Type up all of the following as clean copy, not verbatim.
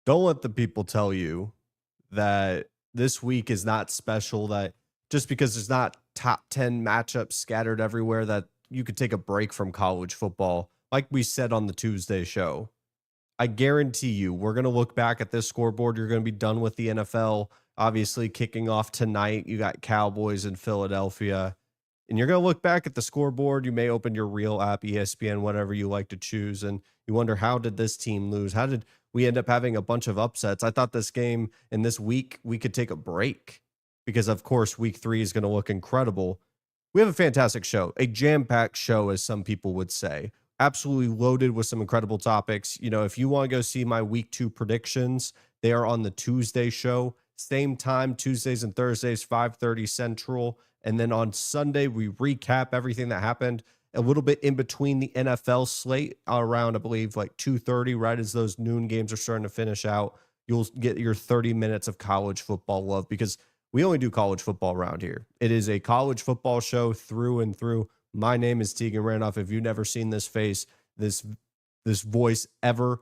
Don't let the people tell you that this week is not special, that just because there's not top 10 matchups scattered everywhere, that you could take a break from college football. Like we said on the Tuesday show, I guarantee you, we're going to look back at this scoreboard. You're going to be done with the NFL, obviously kicking off tonight. You got Cowboys in Philadelphia, and you're going to look back at the scoreboard. You may open your real app, ESPN, whatever you like to choose, and you wonder, how did this team lose? How did we end up having a bunch of upsets? I thought this game and this week we could take a break because, of course, week 3 is going to look incredible. We have a fantastic show, a jam-packed show, as some people would say. Absolutely loaded with some incredible topics. You know, if you want to go see my week 2 predictions, they are on the Tuesday show. Same time, Tuesdays and Thursdays, 5:30 Central. And then on Sunday, we recap everything that happened a little bit in between the NFL slate around, I believe, like 2:30, right as those noon games are starting to finish out. You'll get your 30 minutes of college football love because we only do college football around here. It is a college football show through and through. My name is Tegan Randolph. If you've never seen this face, this voice ever,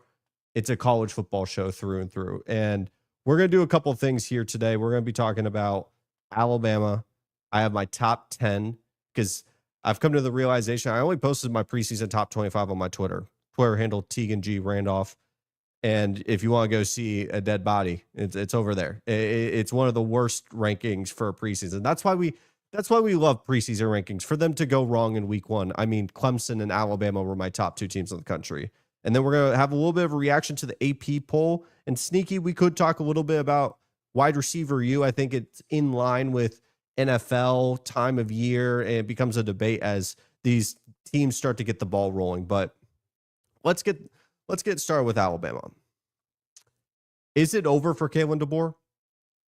it's a college football show through and through. And we're going to do a couple of things here today. We're going to be talking about Alabama. I have my top 10 because I've come to the realization I only posted my preseason top 25 on my Twitter handle, Tegan G Randolph. And if you want to go see a dead body, it's over there. It's one of the worst rankings for a preseason. That's why we love preseason rankings, for them to go wrong in week 1. I mean, Clemson and Alabama were my top 2 teams in the country. And then we're going to have a little bit of a reaction to the AP poll. And sneaky, we could talk a little bit about wide receiver U. I think it's in line with NFL time of year, and it becomes a debate as these teams start to get the ball rolling. But let's get started with Alabama. Is it over for Kalen DeBoer?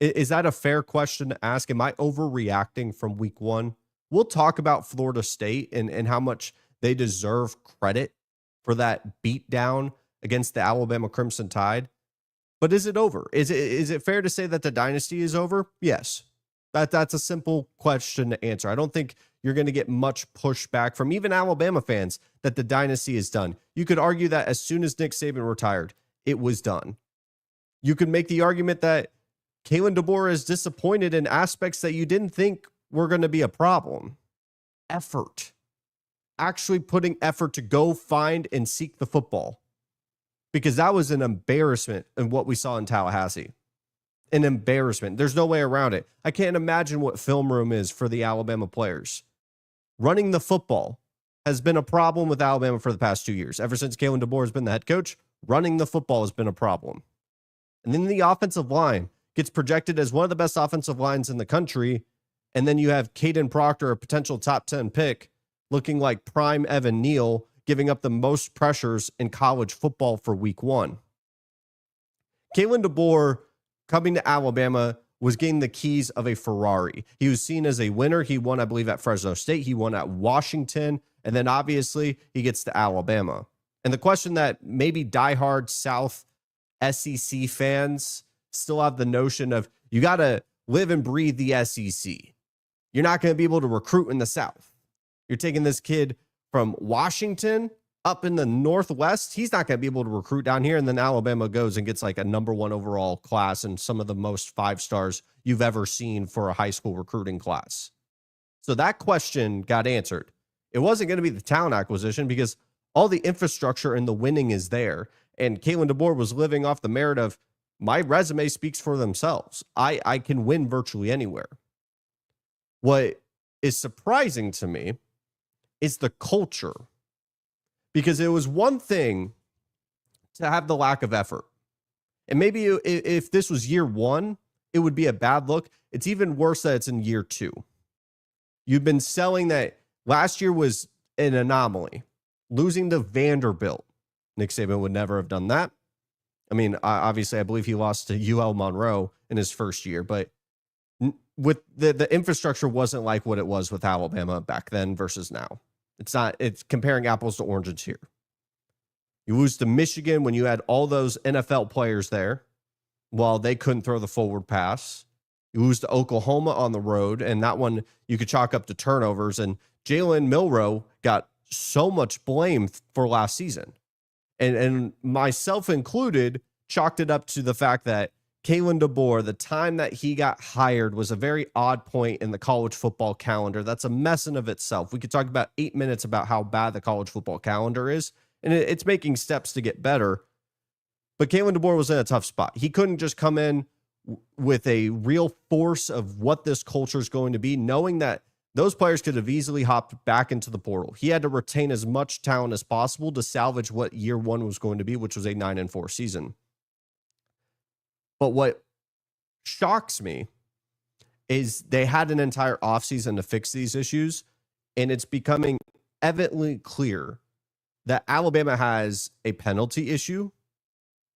Is that a fair question to ask? Am I overreacting from week 1? We'll talk about Florida State and how much they deserve credit for that beatdown against the Alabama Crimson Tide. But is it over? Is it fair to say that the dynasty is over? Yes. That's a simple question to answer. I don't think you're going to get much pushback from even Alabama fans that the dynasty is done. You could argue that as soon as Nick Saban retired, it was done. You could make the argument that Kalen DeBoer is disappointed in aspects that you didn't think were going to be a problem. Effort. Actually putting effort to go find and seek the football. Because that was an embarrassment in what we saw in Tallahassee. An embarrassment. There's no way around it. I can't imagine what film room is for the Alabama players. Running the football has been a problem with Alabama for the past 2 years. Ever since Kalen DeBoer has been the head coach, running the football has been a problem. And then the offensive line gets projected as one of the best offensive lines in the country. And then you have Caden Proctor, a potential top 10 pick, looking like prime Evan Neal, giving up the most pressures in college football for week 1. Kalen DeBoer coming to Alabama was getting the keys of a Ferrari. He was seen as a winner. He won, I believe, at Fresno State. He won at Washington. And then obviously he gets to Alabama. And the question that maybe diehard South SEC fans still have the notion of, you got to live and breathe the SEC. You're not going to be able to recruit in the South. You're taking this kid from Washington up in the Northwest. He's not going to be able to recruit down here. And then Alabama goes and gets like a number 1 overall class and some of the most 5 stars you've ever seen for a high school recruiting class. So that question got answered. It wasn't going to be the talent acquisition because all the infrastructure and the winning is there. And Kalen DeBoer was living off the merit of, my resume speaks for themselves. I can win virtually anywhere. What is surprising to me is the culture. Because it was one thing to have the lack of effort. And maybe if this was year 1, it would be a bad look. It's even worse that it's in year 2. You've been selling that last year was an anomaly. Losing to Vanderbilt. Nick Saban would never have done that. I mean, obviously, I believe he lost to UL Monroe in his first year, but with the infrastructure wasn't like what it was with Alabama back then versus now. It's comparing apples to oranges here. You lose to Michigan when you had all those NFL players there. Well, they couldn't throw the forward pass. You lose to Oklahoma on the road, and that one you could chalk up to turnovers. And Jalen Milroe got so much blame for last season. And myself included, chalked it up to the fact that Kalen DeBoer, the time that he got hired, was a very odd point in the college football calendar. That's a mess in of itself. We could talk about 8 minutes about how bad the college football calendar is, and it's making steps to get better. But Kalen DeBoer was in a tough spot. He couldn't just come in with a real force of what this culture is going to be, knowing that those players could have easily hopped back into the portal. He had to retain as much talent as possible to salvage what year one was going to be, which was a 9-4 season. But what shocks me is they had an entire offseason to fix these issues, and it's becoming evidently clear that Alabama has a penalty issue,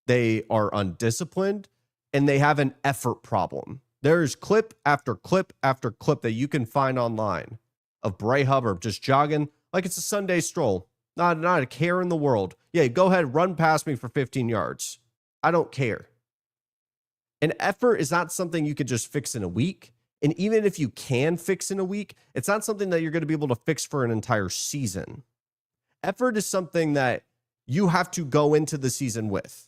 they are undisciplined, and they have an effort problem. There's clip after clip after clip that you can find online of Bray Hubbard just jogging like it's a Sunday stroll. Not a care in the world. Yeah, go ahead, run past me for 15 yards. I don't care. An effort is not something you could just fix in a week. And even if you can fix in a week, it's not something that you're going to be able to fix for an entire season. Effort is something that you have to go into the season with.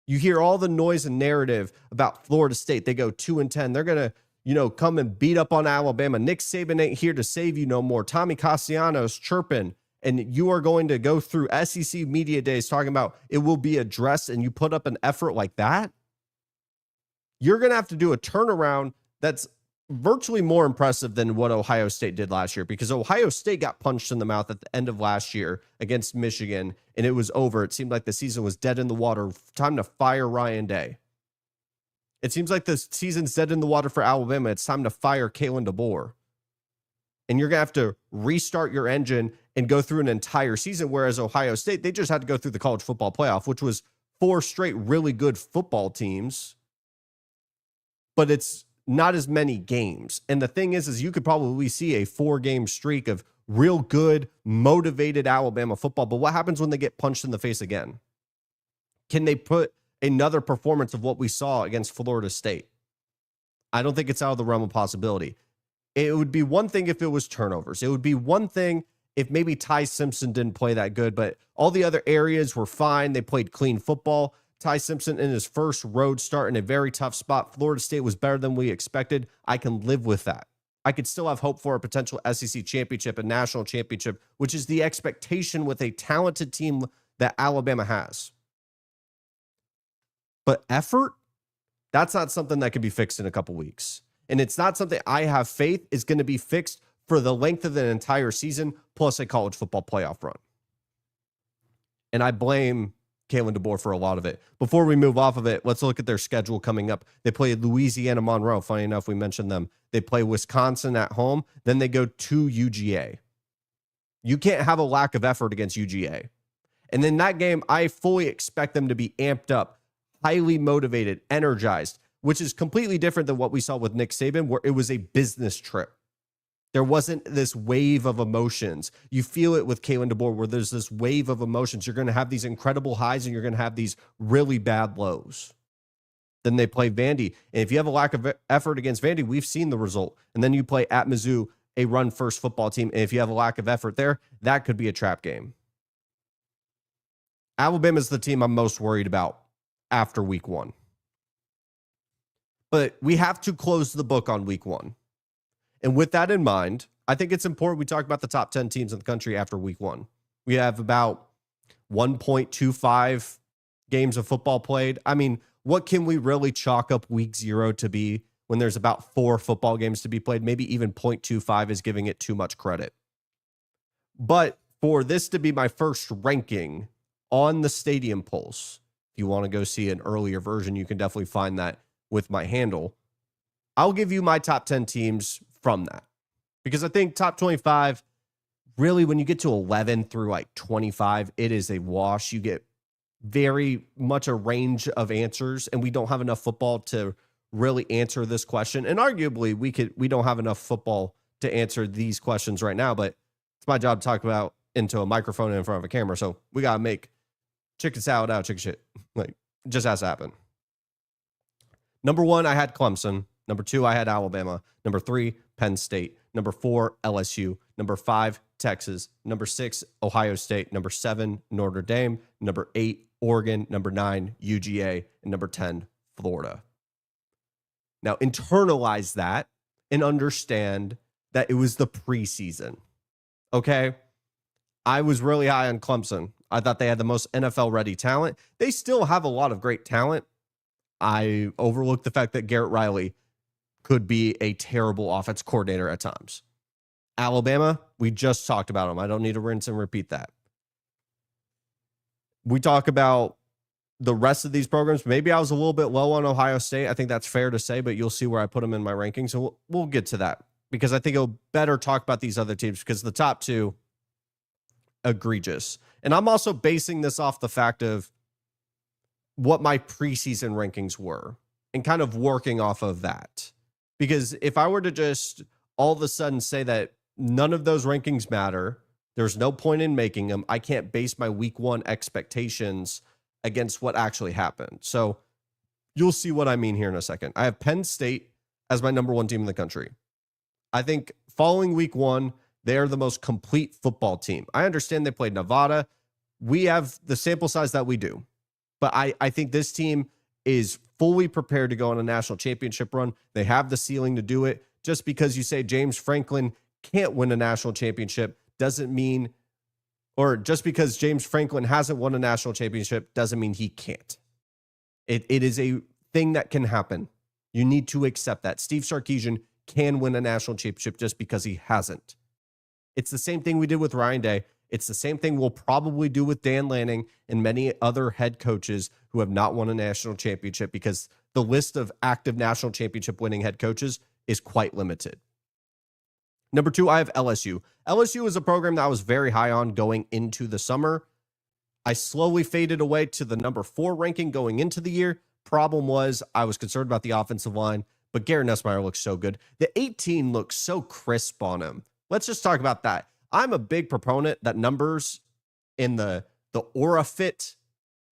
You hear all the noise and narrative about Florida State. They go 2-10. They're going to, come and beat up on Alabama. Nick Saban ain't here to save you no more. Tommy Castellanos chirping. And you are going to go through SEC media days talking about it will be addressed, and you put up an effort like that. You're going to have to do a turnaround that's virtually more impressive than what Ohio State did last year, because Ohio State got punched in the mouth at the end of last year against Michigan, and it was over. It seemed like the season was dead in the water. Time to fire Ryan Day. It seems like the season's dead in the water for Alabama. It's time to fire Kalen DeBoer. And you're going to have to restart your engine and go through an entire season, whereas Ohio State, they just had to go through the college football playoff, which was 4 straight really good football teams, but it's not as many games. And the thing is you could probably see a 4-game streak of real good, motivated Alabama football. But what happens when they get punched in the face again? Can they put another performance of what we saw against Florida State? I don't think it's out of the realm of possibility. It would be one thing if it was turnovers. It would be one thing if maybe Ty Simpson didn't play that good, but all the other areas were fine. They played clean football. Ty Simpson in his first road start in a very tough spot. Florida State was better than we expected. I can live with that. I could still have hope for a potential SEC championship, a national championship, which is the expectation with a talented team that Alabama has. But effort, that's not something that can be fixed in a couple weeks. And it's not something I have faith is going to be fixed for the length of an entire season, plus a college football playoff run. And I blame Kalen DeBoer for a lot of it. Before we move off of it, let's look at their schedule coming up. They play Louisiana Monroe. Funny enough, we mentioned them. They play Wisconsin at home. Then they go to UGA. You can't have a lack of effort against UGA. And in that game, I fully expect them to be amped up, highly motivated, energized, which is completely different than what we saw with Nick Saban, where it was a business trip. There wasn't this wave of emotions. You feel it with Kalen DeBoer, where there's this wave of emotions. You're going to have these incredible highs, and you're going to have these really bad lows. Then they play Vandy. And if you have a lack of effort against Vandy, we've seen the result. And then you play at Mizzou, a run-first football team. And if you have a lack of effort there, that could be a trap game. Alabama's the team I'm most worried about after week 1. But we have to close the book on week 1. And with that in mind, I think it's important we talk about the top 10 teams in the country after week 1. We have about 1.25 games of football played. I mean, what can we really chalk up week 0 to be when there's about 4 football games to be played? Maybe even 0.25 is giving it too much credit. But for this to be my first ranking on the Stadium Pulse, if you want to go see an earlier version, you can definitely find that with my handle. I'll give you my top 10 teams from that, because I think top 25, really, when you get to 11 through like 25, it is a wash. You get very much a range of answers, and we don't have enough football to really answer this question. And arguably, we don't have enough football to answer these questions right now, but it's my job to talk about into a microphone and in front of a camera. So we got to make chicken salad out of chicken shit. Like, it just has to happen. Number 1, I had Clemson. Number 2, I had Alabama. Number 3, Penn State. Number 4, LSU. Number 5, Texas. Number 6, Ohio State. Number 7, Notre Dame. Number 8, Oregon, number 9, UGA, and number 10, Florida. Now, internalize that and understand that it was the preseason. Okay? I was really high on Clemson. I thought they had the most NFL-ready talent. They still have a lot of great talent. I overlooked the fact that Garrett Riley could be a terrible offense coordinator at times. Alabama, we just talked about them. I don't need to rinse and repeat that. We talk about the rest of these programs. Maybe I was a little bit low on Ohio State. I think that's fair to say, but you'll see where I put them in my rankings. So we'll get to that because I think it'll better talk about these other teams because the top two, egregious. And I'm also basing this off the fact of what my preseason rankings were and kind of working off of that. Because if I were to just all of a sudden say that none of those rankings matter, there's no point in making them. I can't base my week one expectations against what actually happened. So you'll see what I mean here in a second. I have Penn State as my number 1 team in the country. I think following week one, they're the most complete football team. I understand they played Nevada. We have the sample size that we do. But I think this team is fully prepared to go on a national championship run. They have the ceiling to do it. Just because you say James Franklin can't win a national championship doesn't mean, or just because James Franklin hasn't won a national championship doesn't mean he can't. It is a thing that can happen. You need to accept that. Steve Sarkisian can win a national championship just because he hasn't. It's the same thing we did with Ryan Day. It's the same thing we'll probably do with Dan Lanning and many other head coaches who have not won a national championship because the list of active national championship winning head coaches is quite limited. Number 2, I have LSU. LSU is a program that I was very high on going into the summer. I slowly faded away to the number 4 ranking going into the year. Problem was I was concerned about the offensive line, but Garrett Nussmeier looks so good. The 18 looks so crisp on him. Let's just talk about that. I'm a big proponent that numbers in the aura fit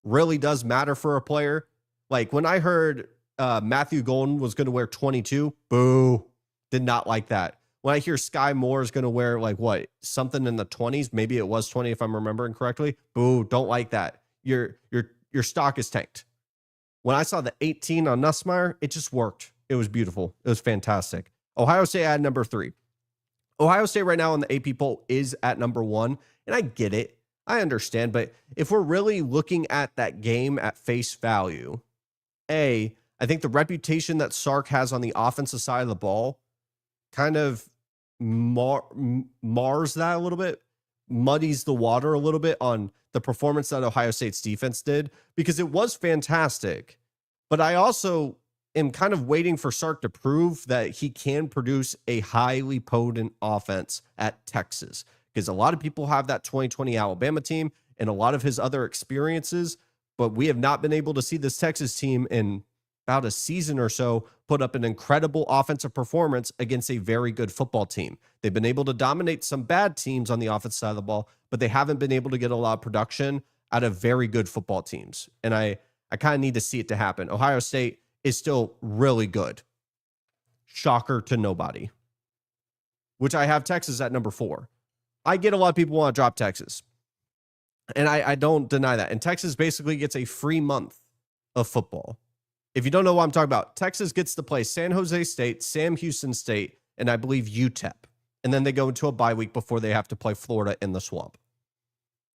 really does matter for a player. Like when I heard Matthew Golden was going to wear 22, boo, did not like that. When I hear Sky Moore is going to wear something in the 20s, maybe it was 20 if I'm remembering correctly, boo, don't like that. Your stock is tanked. When I saw the 18 on Nussmeier, it just worked. It was beautiful. It was fantastic. Ohio State at number 3. Ohio State right now on the AP poll is at number 1, and I get it. I understand, but if we're really looking at that game at face value, I think the reputation that Sark has on the offensive side of the ball kind of mars that a little bit, muddies the water a little bit on the performance that Ohio State's defense did, because it was fantastic. But I also am kind of waiting for Sark to prove that he can produce a highly potent offense at Texas, because a lot of people have that 2020 Alabama team and a lot of his other experiences, but we have not been able to see this Texas team in about a season or so put up an incredible offensive performance against a very good football team. They've been able to dominate some bad teams on the offensive side of the ball, but they haven't been able to get a lot of production out of very good football teams. And I kind of need to see it to happen. Ohio State is still really good. Shocker to nobody. Which I have Texas at number 4. I get a lot of people want to drop Texas. And I don't deny that. And Texas basically gets a free month of football. If you don't know what I'm talking about, Texas gets to play San Jose State, Sam Houston State, and I believe UTEP. And then they go into a bye week before they have to play Florida in the Swamp.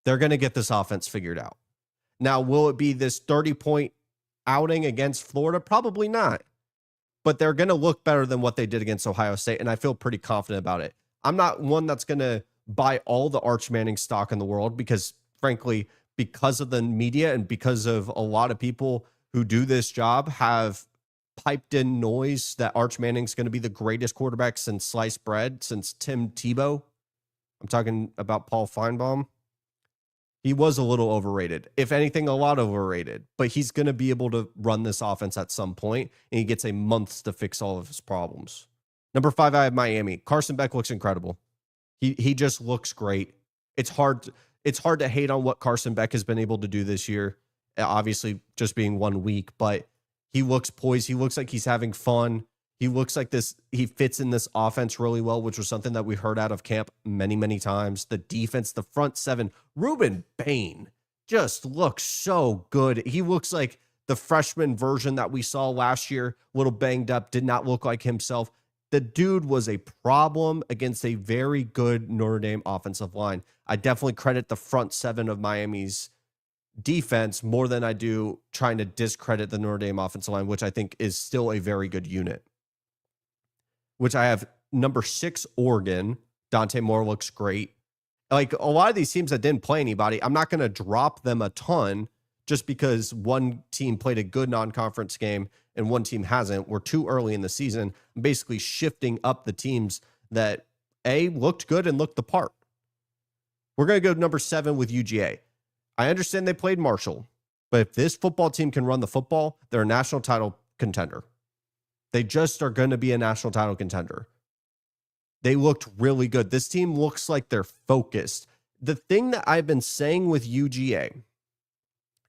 They're going to get this offense figured out. Now, will it be this 30-point outing against Florida? Probably not. But they're going to look better than what they did against Ohio State, and I feel pretty confident about it. I'm not one that's going to buy all the Arch Manning stock in the world because, frankly, because of the media and because of a lot of people who do this job have piped in noise that Arch Manning's going to be the greatest quarterback since sliced bread, since Tim Tebow. I'm talking about Paul Feinbaum. He was a little overrated. If anything, a lot overrated. But he's going to be able to run this offense at some point, and he gets a month to fix all of his problems. Number 5, I have Miami. Carson Beck looks incredible. He just looks great. It's hard to hate on what Carson Beck has been able to do this year. Obviously, just being 1 week, but he looks poised. He looks like he's having fun. He looks like he fits in this offense really well, which was something that we heard out of camp many, many times. The defense, the front seven, Ruben Bain just looks so good. He looks like the freshman version that we saw last year, a little banged up, did not look like himself. The dude was a problem against a very good Notre Dame offensive line. I definitely credit the front seven of Miami's defense more than I do trying to discredit the Notre Dame offensive line, which I think is still a very good unit. Which I have number 6, Oregon. Dante Moore looks great. Like a lot of these teams that didn't play anybody, I'm not going to drop them a ton just because one team played a good non-conference game and one team hasn't. We're too early in the season. I'm basically shifting up the teams that looked good and looked the part. We're going to go number 7 with UGA. I understand they played Marshall, but if this football team can run the football, they're a national title contender. They just are going to be a national title contender. They looked really good. This team looks like they're focused. The thing that I've been saying with UGA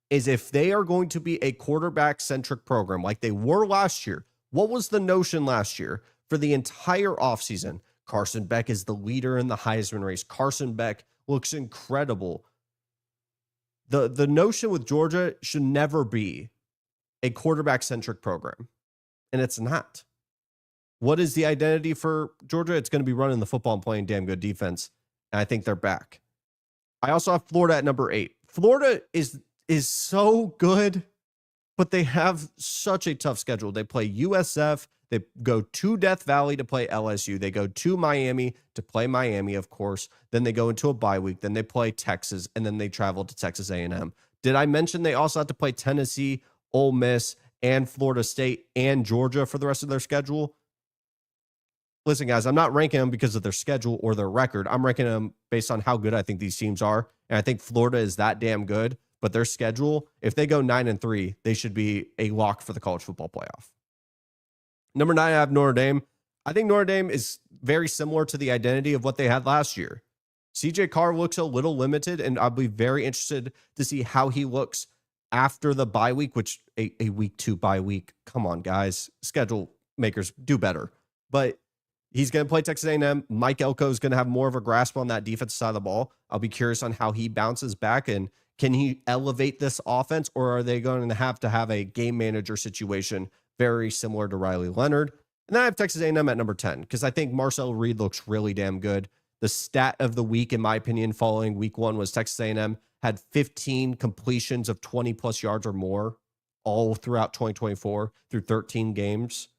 is if they are going to be a quarterback-centric program like they were last year, what was the notion last year for the entire offseason? Carson Beck is the leader in the Heisman race. Carson Beck looks incredible. The notion with Georgia should never be a quarterback-centric program, and it's not. What is the identity for Georgia? It's going to be running the football and playing damn good defense, and I think they're back. I also have Florida at number 8. Florida is so good, but they have such a tough schedule. They play USF. They go to Death Valley to play LSU. They go to Miami to play Miami, of course. Then they go into a bye week. Then they play Texas, and then they travel to Texas A&M. Did I mention they also have to play Tennessee, Ole Miss, and Florida State and Georgia for the rest of their schedule? Listen, guys, I'm not ranking them because of their schedule or their record. I'm ranking them based on how good I think these teams are. And I think Florida is that damn good. But their schedule, if they go 9-3, they should be a lock for the college football playoff. Number 9, I have Notre Dame. I think Notre Dame is very similar to the identity of what they had last year. CJ Carr looks a little limited, and I'll be very interested to see how he looks after the bye week, which a week 2 bye week. Come on, guys. Schedule makers, do better. But he's going to play Texas A&M. Mike Elko is going to have more of a grasp on that defensive side of the ball. I'll be curious on how he bounces back, and can he elevate this offense, or are they going to have a game manager situation very similar to Riley Leonard? And then I have Texas A&M at number 10 because I think Marcel Reed looks really damn good. The stat of the week, in my opinion, following week 1 was Texas A&M had 15 completions of 20-plus yards or more all throughout 2024 through 13 games.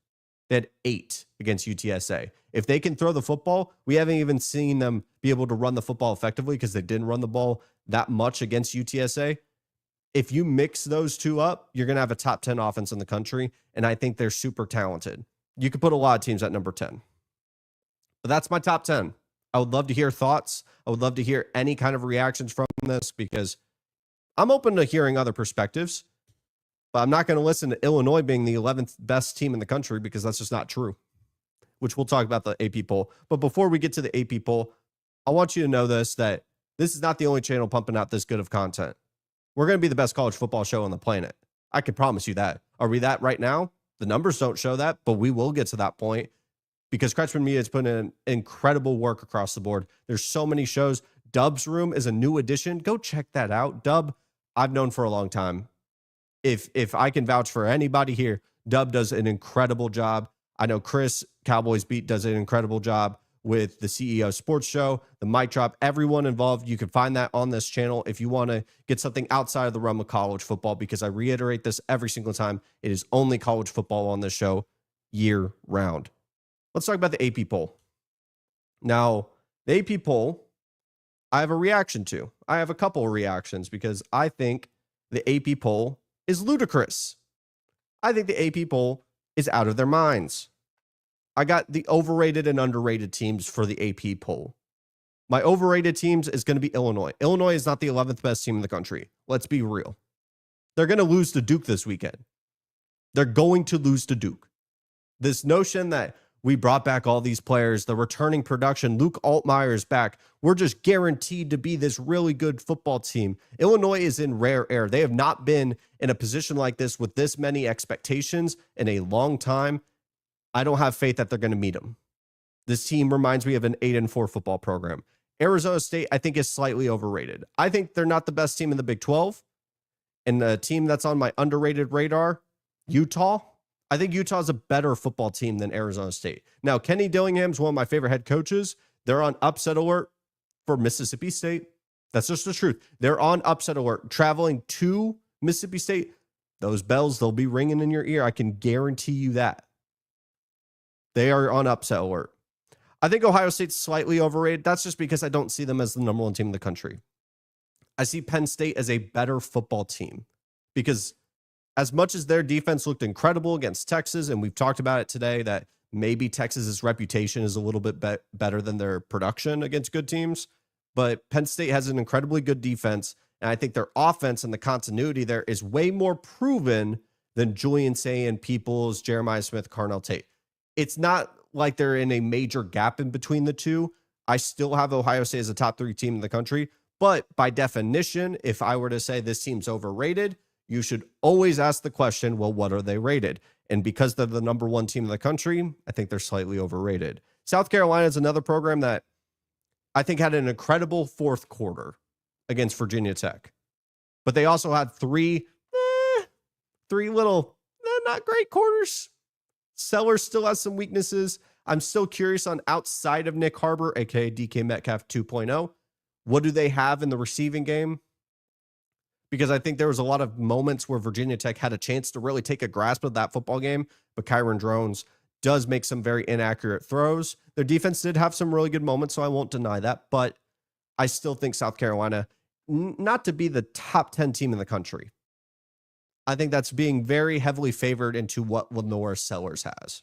They had 8 against UTSA. If they can throw the football, we haven't even seen them be able to run the football effectively because they didn't run the ball that much against UTSA. If you mix those two up, you're going to have a top 10 offense in the country, and I think they're super talented. You could put a lot of teams at number 10. But that's my top 10. I would love to hear thoughts. I would love to hear any kind of reactions from this because I'm open to hearing other perspectives, but I'm not going to listen to Illinois being the 11th best team in the country because that's just not true, which we'll talk about the AP poll. But before we get to the AP poll, I want you to know that this is not the only channel pumping out this good of content. We're going to be the best college football show on the planet. I can promise you that. Are we that right now? The numbers don't show that, but we will get to that point because Kretschmann Media has put in incredible work across the board. There's so many shows. Dub's Room is a new addition. Go check that out. Dub, I've known for a long time. If I can vouch for anybody here, Dub does an incredible job. I know Chris, Cowboys Beat, does an incredible job with the CEO Sports Show, the Mic Drop, everyone involved. You can find that on this channel if you want to get something outside of the realm of college football, because I reiterate this every single time. It is only college football on this show year round. Let's talk about the AP poll. Now, the AP poll, I have a reaction to. I have a couple of reactions because I think the AP poll is ludicrous. I think the AP poll is out of their minds. I got the overrated and underrated teams for the AP poll. My overrated teams is going to be Illinois. Illinois is not the 11th best team in the country. Let's be real. They're going to lose to Duke this weekend. They're going to lose to Duke. This notion that we brought back all these players, the returning production, Luke Altmaier is back, we're just guaranteed to be this really good football team. Illinois is in rare air. They have not been in a position like this with this many expectations in a long time. I don't have faith that they're going to meet them. This team reminds me of an 8-4 football program. Arizona State, I think, is slightly overrated. I think they're not the best team in the Big 12. And the team that's on my underrated radar, Utah. I think Utah is a better football team than Arizona State. Now, Kenny Dillingham's one of my favorite head coaches. They're on upset alert for Mississippi State. That's just the truth. They're on upset alert. Traveling to Mississippi State, those bells, they'll be ringing in your ear. I can guarantee you that. They are on upset alert. I think Ohio State's slightly overrated. That's just because I don't see them as the number one team in the country. I see Penn State as a better football team because as much as their defense looked incredible against Texas, and we've talked about it today that maybe Texas's reputation is a little bit better than their production against good teams, but Penn State has an incredibly good defense, and I think their offense and the continuity there is way more proven than Julian Sayin, Peoples, Jeremiah Smith, Carnell Tate. It's not like they're in a major gap in between the two. I still have Ohio State as a top 3 team in the country, but by definition, if I were to say this team's overrated, you should always ask the question, well, what are they rated? And because they're the number 1 team in the country, I think they're slightly overrated. South Carolina is another program that I think had an incredible fourth quarter against Virginia Tech. But they also had three little not great quarters. Sellers still has some weaknesses. I'm still curious on outside of Nick Harbor, aka DK Metcalf 2.0. What do they have in the receiving game? Because I think there was a lot of moments where Virginia Tech had a chance to really take a grasp of that football game, but Kyron Drones does make some very inaccurate throws. Their defense did have some really good moments, so I won't deny that, but I still think South Carolina, not to be the top 10 team in the country. I think that's being very heavily favored into what Lenore Sellers has.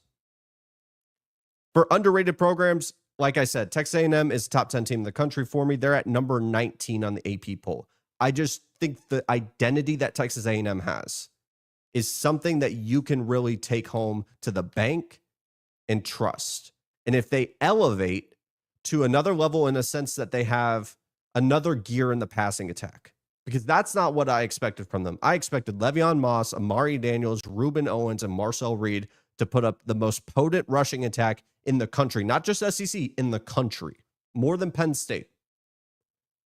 For underrated programs, like I said, Texas A&M is the top 10 team in the country for me. They're at number 19 on the AP poll. I just think the identity that Texas A&M has is something that you can really take home to the bank and trust. And if they elevate to another level in a sense that they have another gear in the passing attack, because that's not what I expected from them. I expected Le'Veon Moss, Amari Daniels, Reuben Owens, and Marcel Reed to put up the most potent rushing attack in the country, not just SEC, in the country, more than Penn State.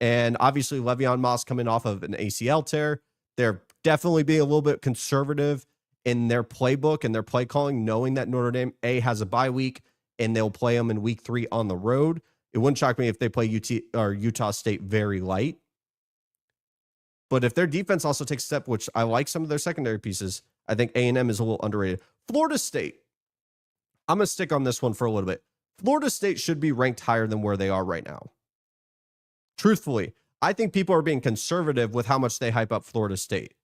And obviously, Le'Veon Moss coming off of an ACL tear. They're definitely being a little bit conservative in their playbook and their play calling, knowing that Notre Dame, A, has a bye week, and they'll play them in week 3 on the road. It wouldn't shock me if they play Utah State very light. But if their defense also takes a step, which I like some of their secondary pieces, I think A&M is a little underrated. Florida State. I'm going to stick on this one for a little bit. Florida State should be ranked higher than where they are right now. Truthfully, I think people are being conservative with how much they hype up Florida State.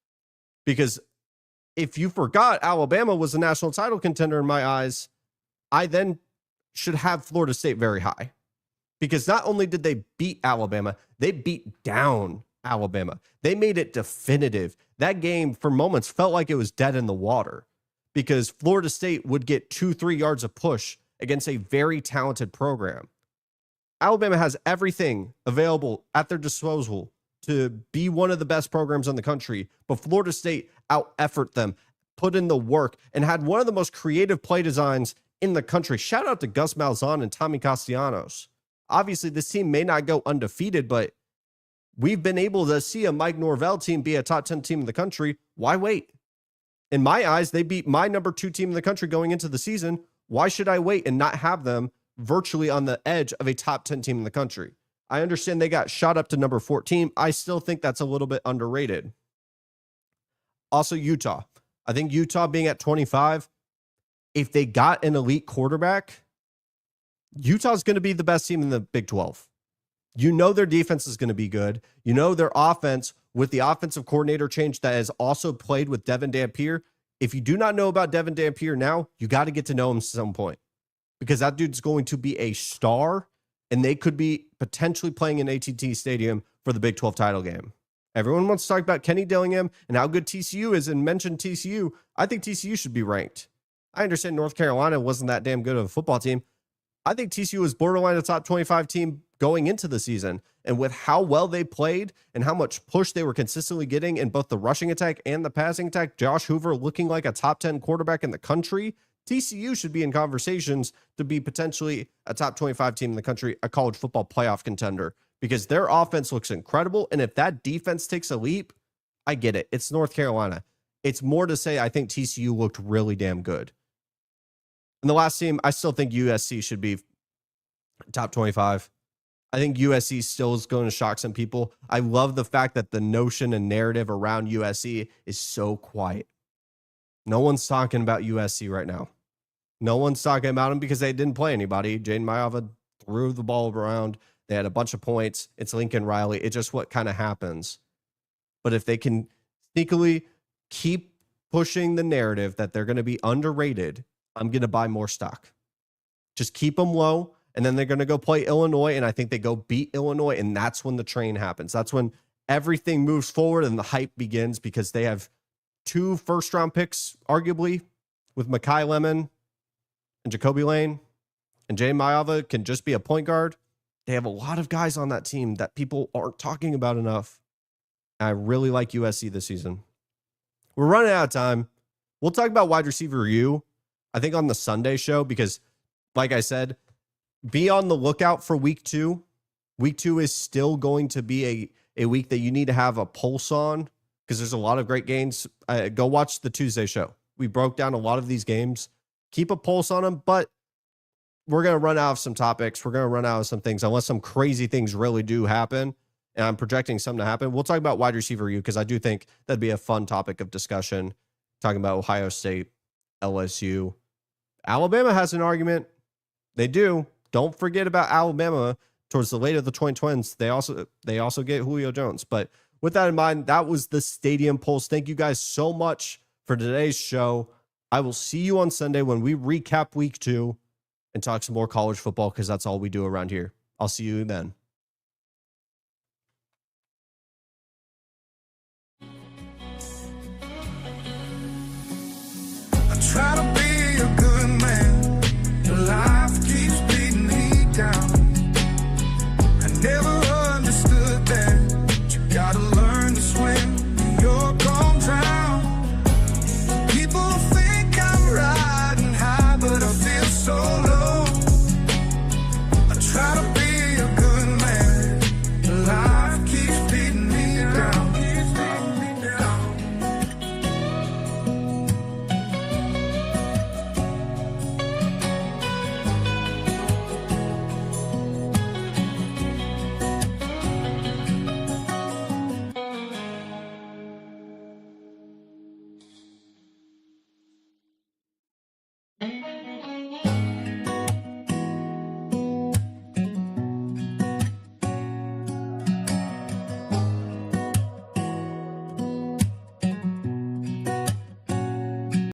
Because if you forgot Alabama was a national title contender in my eyes, I then should have Florida State very high. Because not only did they beat Alabama, they beat down Alabama. They made it definitive. That game for moments felt like it was dead in the water because Florida State would get 2-3 yards of push against a very talented program. Alabama has everything available at their disposal to be one of the best programs in the country, but Florida State out-effort them, put in the work, and had one of the most creative play designs in the country. Shout out to Gus Malzahn and Tommy Castellanos. Obviously, this team may not go undefeated, but we've been able to see a Mike Norvell team be a top 10 team in the country. Why wait? In my eyes, they beat my number 2 team in the country going into the season. Why should I wait and not have them virtually on the edge of a top 10 team in the country? I understand they got shot up to number 14. I still think that's a little bit underrated. Also, Utah. I think Utah being at 25, if they got an elite quarterback, Utah's going to be the best team in the Big 12. You know their defense is going to be good. You know their offense with the offensive coordinator change that has also played with Devin Dampier. If you do not know about Devin Dampier now, you got to get to know him at some point because that dude's going to be a star and they could be potentially playing in AT&T Stadium for the Big 12 title game. Everyone wants to talk about Kenny Dillingham and how good TCU is and mention TCU. I think TCU should be ranked. I understand North Carolina wasn't that damn good of a football team. I think TCU was borderline a top 25 team going into the season. And with how well they played and how much push they were consistently getting in both the rushing attack and the passing attack, Josh Hoover looking like a top 10 quarterback in the country, TCU should be in conversations to be potentially a top 25 team in the country, a college football playoff contender, because their offense looks incredible. And if that defense takes a leap, I get it. It's North Carolina. It's more to say I think TCU looked really damn good. And the last team, I still think USC should be top 25. I think USC still is going to shock some people. I love the fact that the notion and narrative around USC is so quiet. No one's talking about USC right now. No one's talking about them because they didn't play anybody. Jaden Mayava threw the ball around. They had a bunch of points. It's Lincoln Riley. It's just what kind of happens. But if they can sneakily keep pushing the narrative that they're going to be underrated, I'm going to buy more stock. Just keep them low, and then they're going to go play Illinois, and I think they go beat Illinois, and that's when the train happens. That's when everything moves forward and the hype begins, because they have 2 first-round picks, arguably, with Mekhi Lemon and Jacoby Lane, and Jay Mayava can just be a point guard. They have a lot of guys on that team that people aren't talking about enough. I really like USC this season. We're running out of time. We'll talk about wide receiver U, I think, on the Sunday show, because, like I said, be on the lookout for week 2. Week 2 is still going to be a week that you need to have a pulse on, because there's a lot of great games. Go watch the Tuesday show. We broke down a lot of these games. Keep a pulse on them, but we're going to run out of some topics. We're going to run out of some things unless some crazy things really do happen. And I'm projecting something to happen. We'll talk about wide receiver U, because I do think that'd be a fun topic of discussion, talking about Ohio State, LSU. Alabama has an argument. They do. Don't forget about Alabama towards the late of the 2020s. They also get Julio Jones. But with that in mind, that was the Stadium Pulse. Thank you guys so much for today's show. I will see you on Sunday when we recap week 2 and talk some more college football, because that's all we do around here. I'll see you then.